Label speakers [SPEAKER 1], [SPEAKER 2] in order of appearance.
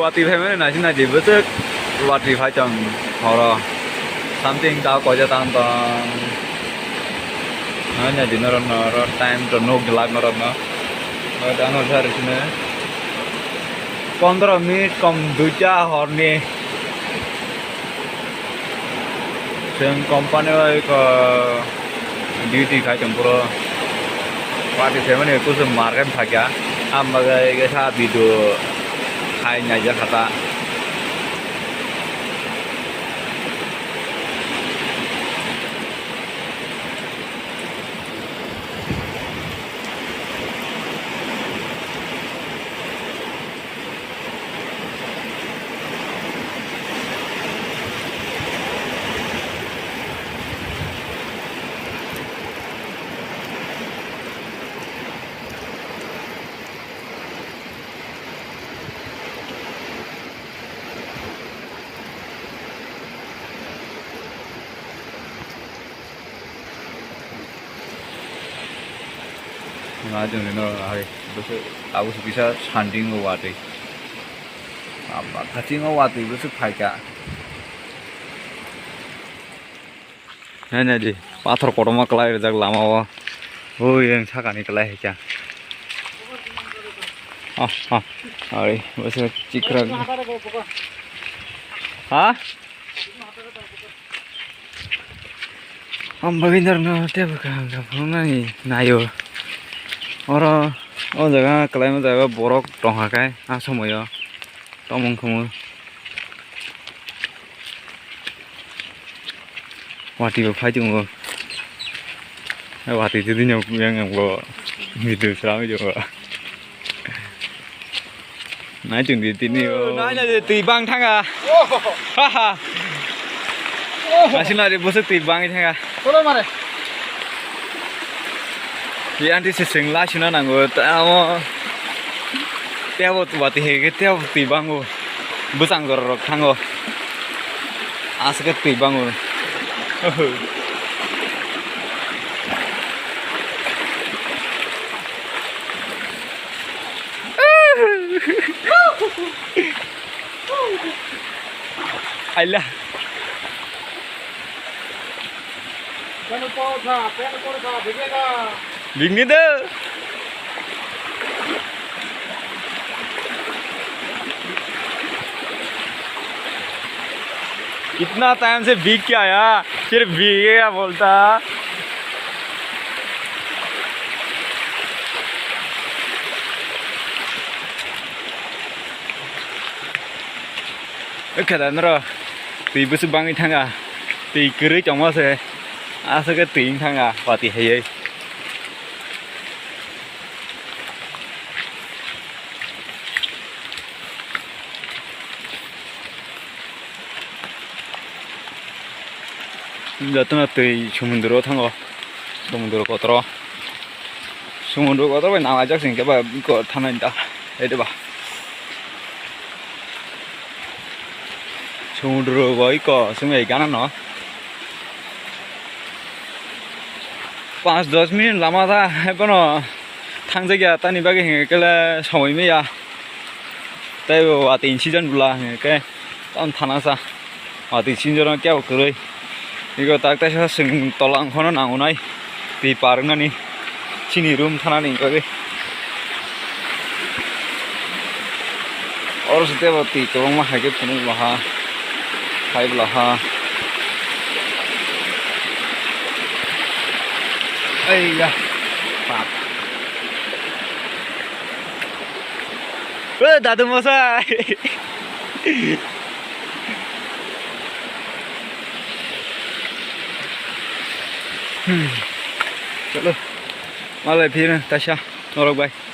[SPEAKER 1] wati phải mấy này xin này chỉ bớt sức wati phải chồng họ rồi something tao có cho tao tao nhà chỉ nó time rồi nộp cái lại nó rồi đang nó ra rồi nè 15 minute कम दूजा हॉर्ने same company का duty का चंपुरो party से मैंने कुछ market था क्या अब मगर ये था वीडियो खाई नहीं जा खाता आज nó hay bớt aku bisa sanding ngawati apa kasih ngawati bớt phải cả này gì Pathar korma kelai rejak lama wa oh yang sakani kelai ya ari bớt cikra hah baginder na tebe kan ngai nayo Ora, jaga kelai jaga borok tongha kai asomoyo tomong khomo wati ba phai chung go wati jodi nyok yang go video sram jo nai chung di tini nai na ti bang thang à ha ha asin na bosok ti bang thang à tolo mare ये aunty से सिंगला चुना नंगो तामो तेवो वाती है के तेवो तीबांगो बुसांग कर रखांगो आस के तीबांगो आइला pen पौधा बिकेगा बिकने दो इतना टाइम से बिक के आया फिर बिकेगा बोलता क्या नरो ती बस बांगी थांगा ती करे चौमा से आस के तीन थांगा पाती है ये जतना दै समुद्राव थाङो समुद्र कतराव समुद्र कतराव नामा जाकसिन के बा को थानाय दा एदबा समुद्र गई को सुंगे गाना न 5-10 मिनट लामा था कोनो थांग जायगा तानि बागे हेकेला समय मैया ताइ वाति सीजन बुला हेके तान थानासा वाति सीजन क्या करे 이거 딱딱해서 생 떨랑코는 나오나이 이 빠르나니 신이 룸 타나니 거기 어렸을 때부터 이 조금만 하게 보는 거하 하이블라하 에이야 밥 다듬어서 चलो माले फिर तशा नौरक भाई